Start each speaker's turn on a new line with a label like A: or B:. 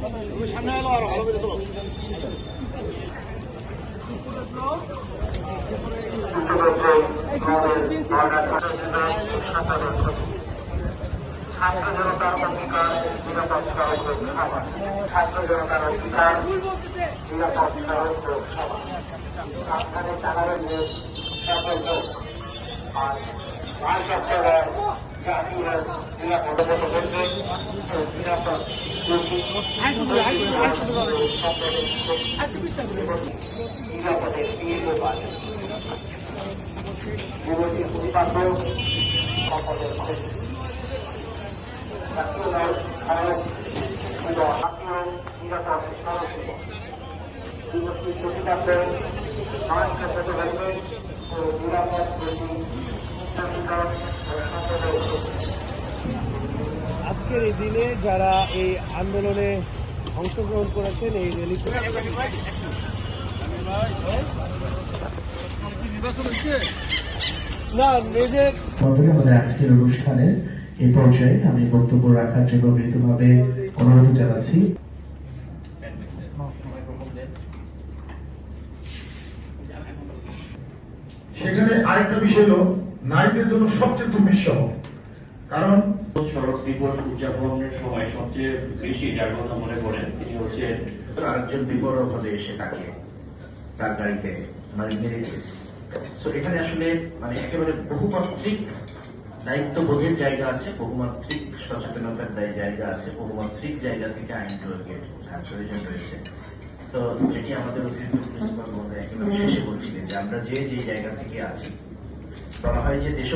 A: সামনে এলো আর ভালো করে তোলো। ছাত্র জনতার অঙ্গীকার নিরাপদ সড়ক সভা, ছাত্র জনতার অঙ্গীকার নিরাপদ সড়ক সভা। আপনাদের জানাবেন যে সকল লোক আর ভারপ্রাপ্তরা জাতীয় নিরাপদ বলবে নিরাপদ নিরাপদে নির্বাচন যুবতী প্রতিপাদ্য সকলের জাতীয় নিরাপদ সড়ক যুবতী প্রতিপাদ্য সমাজকে প্রতিবাদে ও নিরাপদ
B: আজকের এই দিনে যারা এই আন্দোলনে অংশগ্রহণ করেছেন এই র্যালি না নিজের
C: আমাদের আজকের অনুষ্ঠানে এই পর্যায়ে আমি বক্তব্য রাখার জন্য মৃদুভাবে অনুরোধ জানাচ্ছি।
D: সেখানে আরেকটা বিষয় হলো নারীদের জন্য সবচেয়ে দুর্বিষহ, কারণ
E: সড়ক দিবস উদযাপনের সময় সবচেয়ে বেশি যার কথা মনে পড়েন তিনি হচ্ছে
F: আরেকজন বিপরীতভাবে এসে তাকে তার গাড়িতে মেরে দিয়েছে। তো এখানে আসলে একেবারে বহুমাত্রিক দায়িত্ববোধের জায়গা আছে, বহুমাত্রিক সচেতনতার জায়গা আছে, বহুমাত্রিক জায়গা থেকে আইন প্রয়োগের প্রয়োজন রয়েছে। তো যেটি আমাদের অতিরিক্ত প্রিন্সিপাল মহোদয় একেবারে শেষে বলছিলেন যে আমরা যে জায়গা থেকে আছি, বলা হয় যে দেশ